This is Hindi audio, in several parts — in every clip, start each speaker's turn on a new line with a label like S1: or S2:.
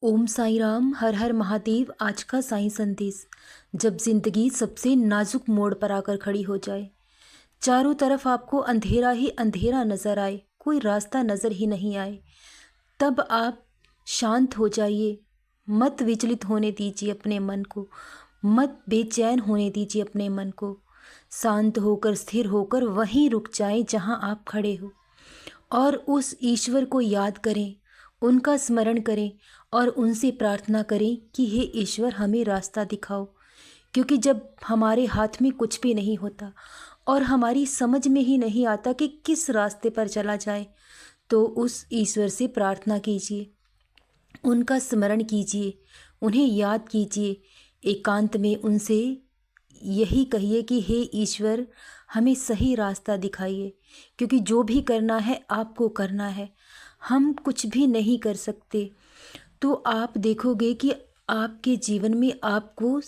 S1: ओम साईं राम, हर हर महादेव। आज का साईं संदेश। जब जिंदगी सबसे नाजुक मोड़ पर आकर खड़ी हो जाए, चारों तरफ आपको अंधेरा ही अंधेरा नजर आए, कोई रास्ता नजर ही नहीं आए, तब आप शांत हो जाइए। मत विचलित होने दीजिए अपने मन को, मत बेचैन होने दीजिए अपने मन को। शांत होकर, स्थिर होकर वहीं रुक जाएं जहां आप खड़े हो और उस ईश्वर को याद करें, उनका स्मरण करें और उनसे प्रार्थना करें कि हे ईश्वर, हमें रास्ता दिखाओ। क्योंकि जब हमारे हाथ में कुछ भी नहीं होता और हमारी समझ में ही नहीं आता कि किस रास्ते पर चला जाए, तो उस ईश्वर से प्रार्थना कीजिए, उनका स्मरण कीजिए, उन्हें याद कीजिए। एकांत में उनसे यही कहिए कि हे ईश्वर, हमें सही रास्ता दिखाइए, क्योंकि जो भी करना है आपको करना है, हम कुछ भी नहीं कर सकते। तो आप देखोगे कि आपके जीवन में आपको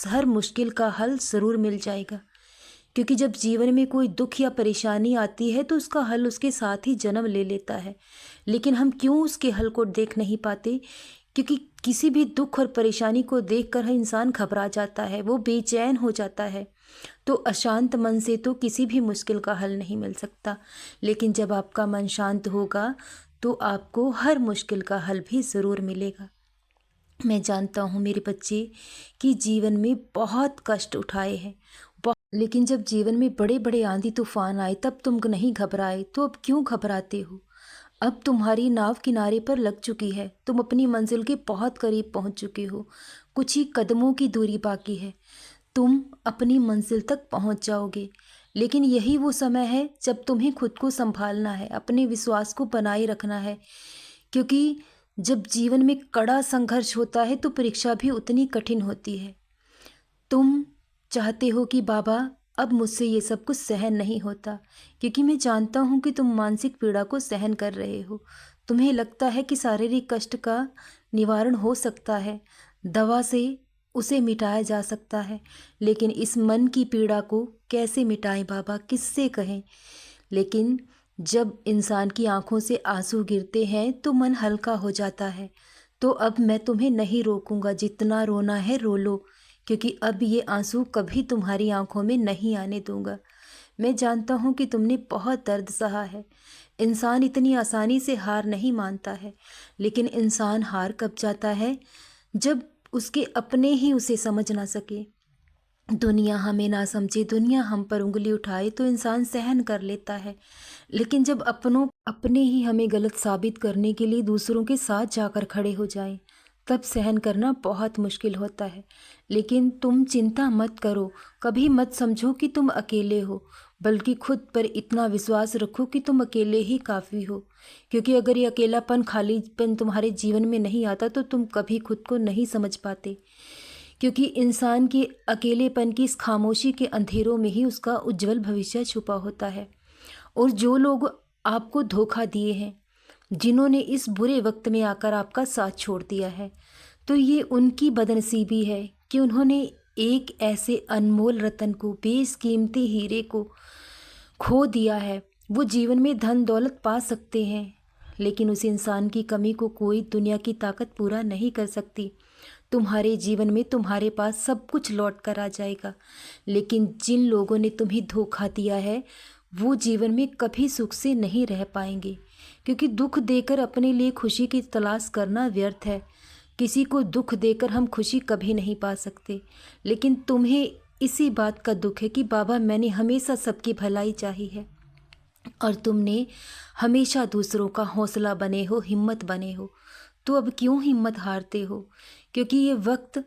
S1: हर मुश्किल का हल ज़रूर मिल जाएगा। क्योंकि जब जीवन में कोई दुख या परेशानी आती है तो उसका हल उसके साथ ही जन्म ले लेता है, लेकिन हम क्यों उसके हल को देख नहीं पाते? क्योंकि किसी भी दुख और परेशानी को देखकर इंसान घबरा जाता है, वो बेचैन हो जाता है। तो अशांत मन से तो किसी भी मुश्किल का हल नहीं मिल सकता, लेकिन जब आपका मन शांत होगा तो आपको हर मुश्किल का हल भी ज़रूर मिलेगा। मैं जानता हूँ मेरे बच्चे कि जीवन में बहुत कष्ट उठाए हैं, लेकिन जब जीवन में बड़े बड़े आंधी तूफान आए तब तुम नहीं घबराए, तो अब क्यों घबराते हो? अब तुम्हारी नाव किनारे पर लग चुकी है, तुम अपनी मंजिल के बहुत करीब पहुँच चुके हो। कुछ ही कदमों की दूरी बाकी है, तुम अपनी मंजिल तक पहुँच जाओगे। लेकिन यही वो समय है जब तुम्हें खुद को संभालना है, अपने विश्वास को बनाए रखना है। क्योंकि जब जीवन में कड़ा संघर्ष होता है तो परीक्षा भी उतनी कठिन होती है। तुम चाहते हो कि बाबा, अब मुझसे ये सब कुछ सहन नहीं होता, क्योंकि मैं जानता हूँ कि तुम मानसिक पीड़ा को सहन कर रहे हो। तुम्हें लगता है कि शारीरिक कष्ट का निवारण हो सकता है, दवा से उसे मिटाया जा सकता है, लेकिन इस मन की पीड़ा को कैसे मिटाएं बाबा, किससे कहें? लेकिन जब इंसान की आंखों से आंसू गिरते हैं तो मन हल्का हो जाता है। तो अब मैं तुम्हें नहीं रोकूंगा, जितना रोना है रो लो, क्योंकि अब ये आंसू कभी तुम्हारी आंखों में नहीं आने दूंगा। मैं जानता हूँ कि तुमने बहुत दर्द सहा है। इंसान इतनी आसानी से हार नहीं मानता है, लेकिन इंसान हार कब जाता है? जब उसके अपने ही उसे समझ ना सके, दुनिया हमें ना समझे, दुनिया हम पर उंगली उठाए, तो इंसान सहन कर लेता है। लेकिन जब अपने ही हमें गलत साबित करने के लिए दूसरों के साथ जाकर खड़े हो जाएं, तब सहन करना बहुत मुश्किल होता है। लेकिन तुम चिंता मत करो, कभी मत समझो कि तुम अकेले हो, बल्कि खुद पर इतना विश्वास रखो कि तुम अकेले ही काफ़ी हो। क्योंकि अगर ये अकेलापन, खालीपन तुम्हारे जीवन में नहीं आता तो तुम कभी खुद को नहीं समझ पाते। क्योंकि इंसान के अकेलेपन की इस खामोशी के अंधेरों में ही उसका उज्जवल भविष्य छुपा होता है। और जो लोग आपको धोखा दिए हैं, जिन्होंने इस बुरे वक्त में आकर आपका साथ छोड़ दिया है, तो ये उनकी बदनसीबी है कि उन्होंने एक ऐसे अनमोल रतन को, बेशकीमती हीरे को खो दिया है। वो जीवन में धन दौलत पा सकते हैं, लेकिन उस इंसान की कमी को कोई दुनिया की ताकत पूरा नहीं कर सकती। तुम्हारे जीवन में तुम्हारे पास सब कुछ लौट कर आ जाएगा, लेकिन जिन लोगों ने तुम्हें धोखा दिया है वो जीवन में कभी सुख से नहीं रह पाएंगे। क्योंकि दुख देकर अपने लिए खुशी की तलाश करना व्यर्थ है। किसी को दुख देकर हम खुशी कभी नहीं पा सकते। लेकिन तुम्हें इसी बात का दुख है कि बाबा, मैंने हमेशा सबकी भलाई चाही है और तुमने हमेशा दूसरों का हौसला बने हो, हिम्मत बने हो। तो अब क्यों हिम्मत हारते हो? क्योंकि ये वक्त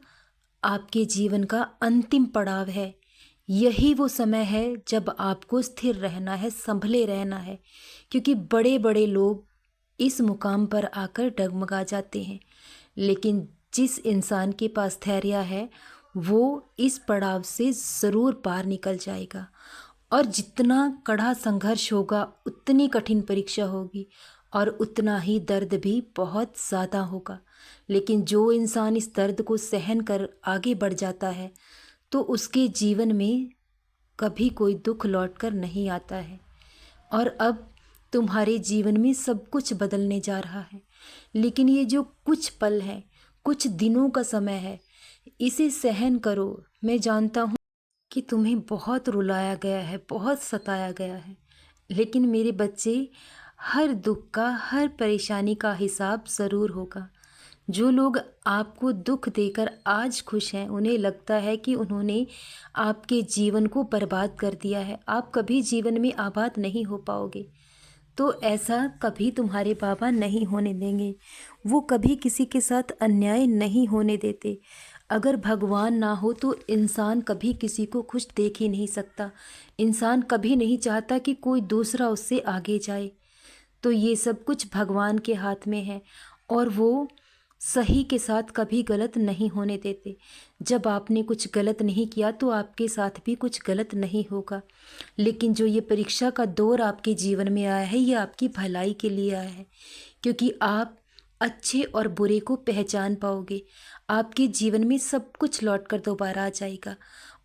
S1: आपके जीवन का अंतिम पड़ाव है। यही वो समय है जब आपको स्थिर रहना है, संभले रहना है। क्योंकि बड़े बड़े लोग इस मुकाम पर आकर डगमगा जाते हैं, लेकिन जिस इंसान के पास धैर्य है वो इस पड़ाव से ज़रूर पार निकल जाएगा। और जितना कड़ा संघर्ष होगा उतनी कठिन परीक्षा होगी और उतना ही दर्द भी बहुत ज़्यादा होगा। लेकिन जो इंसान इस दर्द को सहन कर आगे बढ़ जाता है तो उसके जीवन में कभी कोई दुख लौट कर नहीं आता है। और अब तुम्हारे जीवन में सब कुछ बदलने जा रहा है, लेकिन ये जो कुछ पल है कुछ दिनों का समय है, इसे सहन करो। मैं जानता हूँ कि तुम्हें बहुत रुलाया गया है, बहुत सताया गया है, लेकिन मेरे बच्चे, हर दुख का, हर परेशानी का हिसाब ज़रूर होगा। जो लोग आपको दुख देकर आज खुश हैं, उन्हें लगता है कि उन्होंने आपके जीवन को बर्बाद कर दिया है। आप कभी जीवन में आबाद नहीं हो पाओगे। तो ऐसा कभी तुम्हारे बाबा नहीं होने देंगे। वो कभी किसी के साथ अन्याय नहीं होने देते। अगर भगवान ना हो तो इंसान कभी किसी को खुश देख ही नहीं सकता। इंसान कभी नहीं चाहता कि कोई दूसरा उससे आगे जाए। तो ये सब कुछ भगवान के हाथ में है, और वो सही के साथ कभी गलत नहीं होने देते। जब आपने कुछ गलत नहीं किया तो आपके साथ भी कुछ गलत नहीं होगा। लेकिन जो ये परीक्षा का दौर आपके जीवन में आया है, ये आपकी भलाई के लिए आया है, क्योंकि आप अच्छे और बुरे को पहचान पाओगे। आपके जीवन में सब कुछ लौट कर दोबारा आ जाएगा,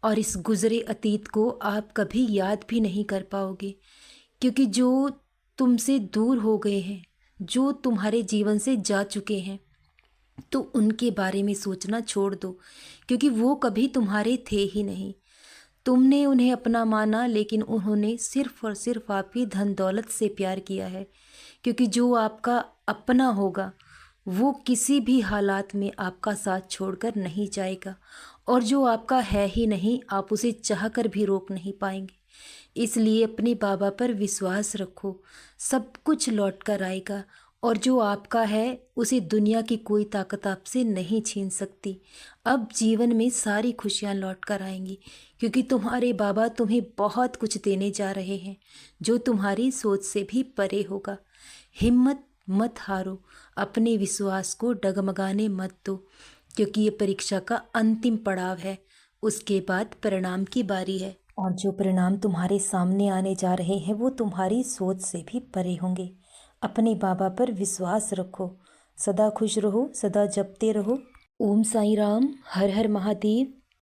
S1: और इस गुजरे अतीत को आप कभी याद भी नहीं कर पाओगे, क्योंकि जो तुमसे दूर हो गए हैं, जो तुम्हारे जीवन से जा चुके हैं, तो उनके बारे में सोचना छोड़ दो, क्योंकि वो कभी तुम्हारे थे ही नहीं। तुमने उन्हें अपना माना, लेकिन उन्होंने सिर्फ और सिर्फ आपकी धन दौलत से प्यार किया है, क्योंकि जो आपका अपना होगा वो किसी भी हालात में आपका साथ छोड़कर नहीं जाएगा, और जो आपका है ही नहीं, आप उसे चाहकर भी रोक नहीं पाएंगे। इसलिए अपने बाबा पर विश्वास रखो, सब कुछ लौट कर आएगा, और जो आपका है उसे दुनिया की कोई ताकत आपसे नहीं छीन सकती। अब जीवन में सारी खुशियाँ लौट कर आएंगी, क्योंकि तुम्हारे बाबा तुम्हें बहुत कुछ देने जा रहे हैं, जो तुम्हारी सोच से भी परे होगा। हिम्मत मत हारो, अपने विश्वास को डगमगाने मत दो, क्योंकि ये परीक्षा का अंतिम पड़ाव है। उसके बाद परिणाम की बारी है, और जो परिणाम तुम्हारे सामने आने जा रहे हैं वो तुम्हारी सोच से भी परे होंगे। अपने बाबा पर विश्वास रखो, सदा खुश रहो, सदा जपते रहो। ओम साईं राम, हर हर महादेव।